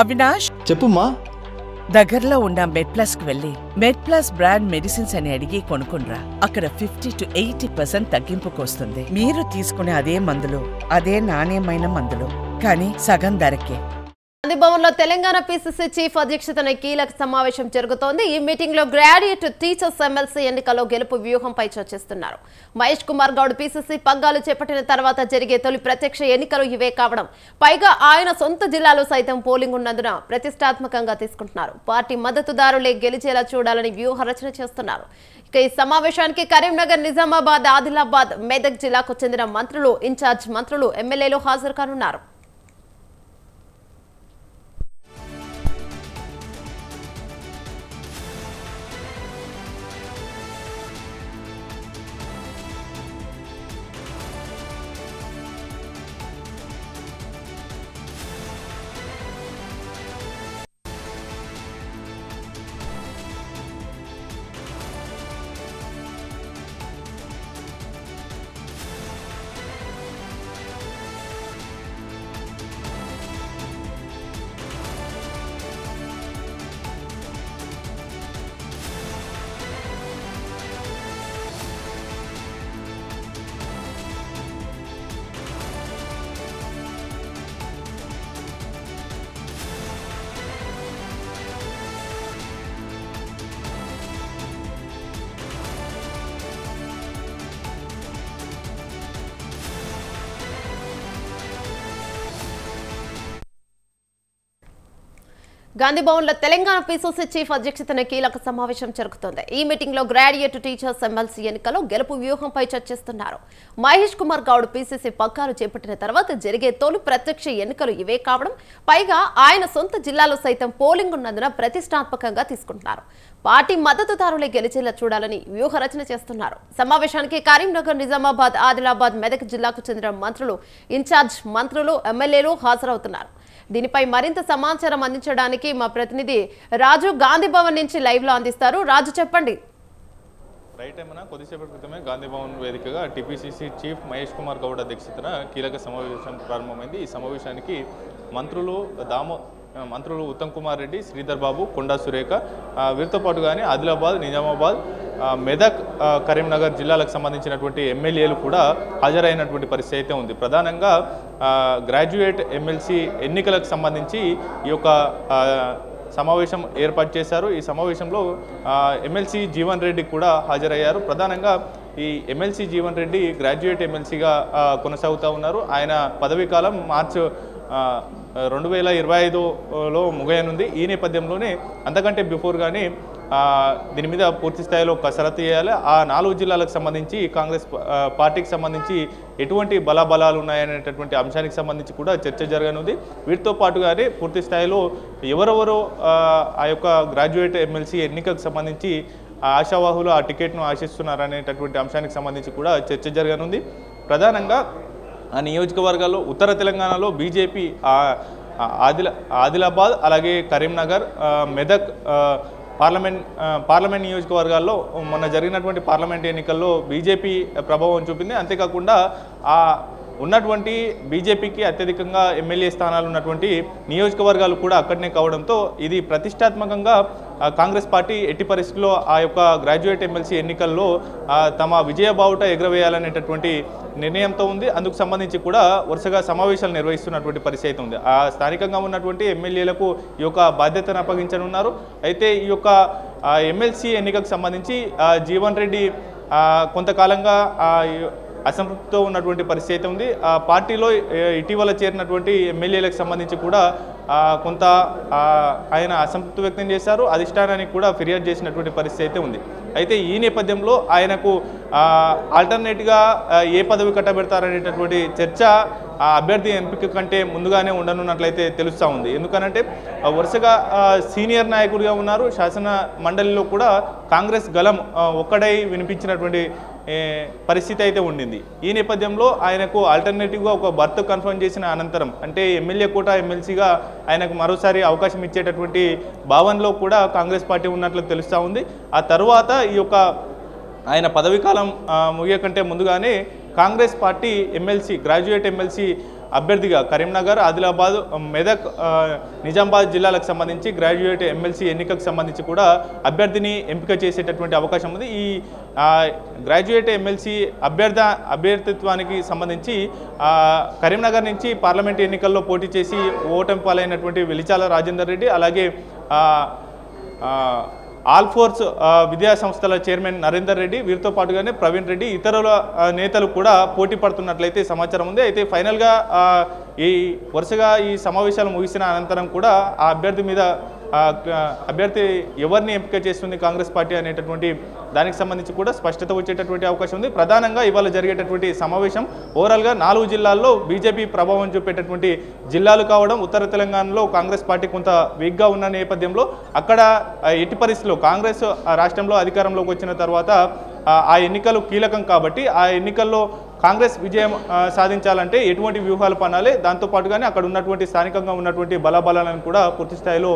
అవినాష్ చెప్పుమ్మా. దగ్గరలో ఉన్న మెడ్ప్లస్ కు వెళ్ళి మెడ్ప్లస్ బ్రాండ్ మెడిసిన్స్ అని అడిగి కొనుక్కునరా. అక్కడ 50 to 80% తగ్గింపుకు వస్తుంది. మీరు తీసుకునే అదే మందులు, అదే నాణ్యమైన మందులు, కానీ సగం ధరకే. గాంధీ భవన్ లో తెలంగాణ పిసిసి చీఫ్ అధ్యక్షతన కీలక సమావేశం జరుగుతోంది. ఈ మీటింగ్ లో గ్రాడ్యుయేట్ టీచర్స్ ఎమ్మెల్సీ ఎన్నికలో గెలుపు వ్యూహంపై చర్చిస్తున్నారు. మహేష్ కుమార్ గౌడ్ పిసిసి పగ్గాలు చేపట్టిన తర్వాత జరిగే తొలి ప్రత్యక్ష ఎన్నికలు ఇవే కావడం, పైగా ఆయన సొంత జిల్లాలో సైతం పోలింగ్ ఉన్నందున ప్రతిష్టాత్మకంగా తీసుకుంటున్నారు. పార్టీ మద్దతుదారులే గెలిచేలా చూడాలని వ్యూహ రచన చేస్తున్నారు. ఇక ఈ సమావేశానికి కరీంనగర్, నిజామాబాద్, ఆదిలాబాద్, మెదక్ జిల్లాకు చెందిన మంత్రులు, ఇన్ఛార్జ్ మంత్రులు, ఎమ్మెల్యేలు హాజరు కానున్నారు. గాంధీ భవన్ లో తెలంగాణ పిసిసి చీఫ్ అధ్యక్షతన కీలక సమావేశం జరుగుతోంది. ఈ మీటింగ్ లో గ్రాడ్యుయేట్ టీచర్స్ ఎమ్మెల్సీ ఎన్నికలో గెలుపు వ్యూహంపై చర్చిస్తున్నారు. మహేష్ కుమార్ గౌడ్ పిసిసి పగ్గాలు చేపట్టిన తర్వాత జరిగే తొలి ప్రత్యక్ష ఎన్నికలు ఇవే కావడం, పైగా ఆయన సొంత జిల్లాలో సైతం పోలింగ్ ఉన్నందున ప్రతిష్టాత్మకంగా తీసుకుంటున్నారు. పార్టీ మద్దతుదారులే గెలిచేలా చూడాలని వ్యూహ రచన చేస్తున్నారు. సమావేశానికి కరీంనగర్, నిజామాబాద్, ఆదిలాబాద్, మెదక్ జిల్లాకు చెందిన మంత్రులు, ఇన్ఛార్జ్ మంత్రులు, ఎమ్మెల్యేలు హాజరవుతున్నారు. దీనిపై మరింత సమాచారం అందించడానికి మా ప్రతినిధి రాజు గాంధీ భవన్ నుంచి లైవ్ లో అందిస్తారు. రాజు, చెప్పండి. రైట్ ఏమన్నా కొద్దిసేపటి క్రితమే గాంధీ భవన్ వేదికగా టీపీసీసీ చీఫ్ మహేష్ కుమార్ గౌడ్ అధ్యక్షతన కీలక సమావేశం ప్రారంభమైంది. ఈ సమావేశానికి మంత్రులు ఉత్తమ్ కుమార్ రెడ్డి, శ్రీధర్ బాబు, కొండా సురేఖ, వీరితో పాటుగానే ఆదిలాబాద్, నిజామాబాద్, మెదక్, కరీంనగర్ జిల్లాలకు సంబంధించినటువంటి ఎమ్మెల్యేలు కూడా హాజరైనటువంటి పరిస్థితి అయితే ఉంది. ప్రధానంగా గ్రాడ్యుయేట్ ఎమ్మెల్సీ ఎన్నికలకు సంబంధించి ఈ యొక్క సమావేశం ఏర్పాటు చేశారు. ఈ సమావేశంలో ఎమ్మెల్సీ జీవన్ రెడ్డి కూడా హాజరయ్యారు. ప్రధానంగా ఈ ఎమ్మెల్సీ జీవన్ రెడ్డి గ్రాడ్యుయేట్ ఎమ్మెల్సీగా కొనసాగుతూ ఉన్నారు. ఆయన పదవీ కాలం మార్చి 2025లో ముగియనుంది. ఈ నేపథ్యంలోనే అంతకంటే బిఫోర్ కానీ దీని మీద పూర్తి స్థాయిలో కసరత్తు చేయాలి. ఆ 4 జిల్లాలకు సంబంధించి కాంగ్రెస్ పార్టీకి సంబంధించి ఎటువంటి బలాబలాలు ఉన్నాయనేటటువంటి అంశానికి సంబంధించి కూడా చర్చ జరగనుంది. వీటితో పాటుగానే పూర్తి స్థాయిలో ఎవరెవరో ఆ యొక్క గ్రాడ్యుయేట్ ఎమ్మెల్సీ ఎన్నికకు సంబంధించి ఆశావాహులు ఆ టికెట్ను ఆశిస్తున్నారనేటటువంటి అంశానికి సంబంధించి కూడా చర్చ జరగనుంది. ప్రధానంగా ఆ నియోజకవర్గాల్లో ఉత్తర తెలంగాణలో బీజేపీ ఆదిలాబాద్, అలాగే కరీంనగర్, మెదక్ పార్లమెంట్ నియోజకవర్గాల్లో మొన్న జరిగినటువంటి పార్లమెంట్ ఎన్నికల్లో బీజేపీ ప్రభావం చూపింది. అంతేకాకుండా ఉన్నటువంటి బీజేపీకి అత్యధికంగా ఎమ్మెల్యే స్థానాలు ఉన్నటువంటి నియోజకవర్గాలు కూడా అక్కడనే కావడంతో ఇది ప్రతిష్టాత్మకంగా కాంగ్రెస్ పార్టీ ఎట్టి పరిస్థితుల్లో ఆ యొక్క గ్రాడ్యుయేట్ ఎమ్మెల్సీ ఎన్నికల్లో తమ విజయ బావుట ఎగురవేయాలనేటటువంటి నిర్ణయంతో ఉంది. అందుకు సంబంధించి కూడా వరుసగా సమావేశాలు నిర్వహిస్తున్నటువంటి పరిస్థితి ఉంది. ఆ స్థానికంగా ఉన్నటువంటి ఎమ్మెల్యేలకు ఈ యొక్క బాధ్యతను అప్పగించనున్నారు. అయితే ఈ యొక్క ఎమ్మెల్సీ ఎన్నికకు సంబంధించి జీవన్ రెడ్డి కొంతకాలంగా అసంతృప్తితో ఉన్నటువంటి పరిస్థితి ఉంది. ఆ పార్టీలో ఇటీవల చేరినటువంటి ఎమ్మెల్యేలకు సంబంధించి కూడా కొంత ఆయన అసంతృప్తి వ్యక్తం చేశారు. అధిష్టానానికి కూడా ఫిర్యాదు చేసినటువంటి పరిస్థితి అయితే ఉంది. అయితే ఈ నేపథ్యంలో ఆయనకు ఆల్టర్నేట్గా ఏ పదవి కట్టబెడతారనేటటువంటి చర్చ అభ్యర్థి ఎంపిక కంటే ముందుగానే ఉండనున్నట్లయితే తెలుస్తూ ఉంది. ఎందుకనంటే వరుసగా సీనియర్ నాయకుడిగా ఉన్నారు. శాసన మండలిలో కూడా కాంగ్రెస్ గలం ఒక్కడై వినిపించినటువంటి పరిస్థితి అయితే ఉండింది. ఈ నేపథ్యంలో ఆయనకు ఆల్టర్నేటివ్గా ఒక బర్త్ కన్ఫర్మ్ చేసిన అనంతరం, అంటే ఎమ్మెల్యే కోటా ఎమ్మెల్సీగా ఆయనకు మరోసారి అవకాశం ఇచ్చేటటువంటి భావనలో కూడా కాంగ్రెస్ పార్టీ ఉన్నట్లు తెలుస్తూ ఉంది. ఆ తర్వాత ఈ యొక్క ఆయన పదవీకాలం ముగియకంటే ముందుగానే Congress party MLC graduate MLC అభ్యర్థిగా కరీంనగర్, ఆదిలాబాద్, మెదక్, నిజామాబాద్ జిల్లాలకు సంబంధించి గ్రాడ్యుయేట్ ఎమ్మెల్సీ ఎన్నికకు సంబంధించి కూడా అభ్యర్థిని ఎంపిక చేసేటటువంటి అవకాశం ఉంది. ఈ గ్రాడ్యుయేట్ ఎమ్మెల్సీ అభ్యర్థిత్వానికి సంబంధించి కరీంనగర్ నుంచి పార్లమెంట్ ఎన్నికల్లో పోటీ చేసి ఓటమి పాలైనటువంటి వెలిచాల రాజేందర్ రెడ్డి, అలాగే ఆల్ ఫోర్స్ విద్యా సంస్థల చైర్మన్ నరేందర్ రెడ్డి, వీరితో పాటుగానే ప్రవీణ్ రెడ్డి, ఇతరుల నేతలు కూడా పోటీ పడుతున్నట్లయితే సమాచారం ఉంది. అయితే ఫైనల్గా వరుసగా ఈ సమావేశాలు ముగిసిన అనంతరం కూడా ఆ అభ్యర్థి ఎవరిని ఎంపిక చేస్తుంది కాంగ్రెస్ పార్టీ అనేటటువంటి దానికి సంబంధించి కూడా స్పష్టత వచ్చేటటువంటి అవకాశం ఉంది. ప్రధానంగా ఇవాళ జరిగేటటువంటి సమావేశం ఓవరాల్గా 4 జిల్లాల్లో బీజేపీ ప్రభావం చూపేటటువంటి జిల్లాలు కావడం, ఉత్తర తెలంగాణలో కాంగ్రెస్ పార్టీ కొంత వీక్గా ఉన్న నేపథ్యంలో అక్కడ ఎట్టి పరిస్థితుల్లో కాంగ్రెస్ రాష్ట్రంలో అధికారంలోకి వచ్చిన తర్వాత ఆ ఎన్నికలు కీలకం కాబట్టి ఆ ఎన్నికల్లో కాంగ్రెస్ విజయం సాధించాలంటే ఎటువంటి వ్యూహాలు పనాలి, దాంతోపాటుగానే అక్కడ ఉన్నటువంటి స్థానికంగా ఉన్నటువంటి బలాబలాలను కూడా పూర్తి స్థాయిలో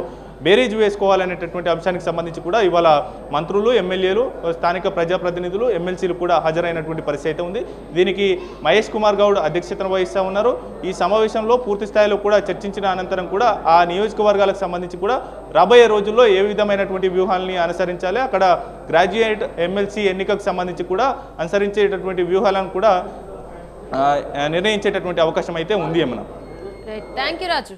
బేరీజ్ వేసుకోవాలనేటటువంటి అంశానికి సంబంధించి కూడా ఇవాళ మంత్రులు, ఎమ్మెల్యేలు, స్థానిక ప్రజాప్రతినిధులు, ఎమ్మెల్సీలు కూడా హాజరైనటువంటి పరిస్థితి అయితే ఉంది. దీనికి మహేష్ కుమార్ గౌడ్ అధ్యక్షతన వహిస్తూ ఉన్నారు. ఈ సమావేశంలో పూర్తి స్థాయిలో కూడా చర్చించిన అనంతరం కూడా ఆ నియోజకవర్గాలకు సంబంధించి కూడా రాబోయే రోజుల్లో ఏ విధమైనటువంటి వ్యూహాలని అనుసరించాలి, అక్కడ గ్రాడ్యుయేట్ ఎమ్మెల్సీ ఎన్నికకు సంబంధించి కూడా అనుసరించేటటువంటి వ్యూహాలను కూడా నిర్ణయించేటటువంటి అవకాశం అయితే ఉంది. ఏమన్నా థ్యాంక్ యూ రాజు.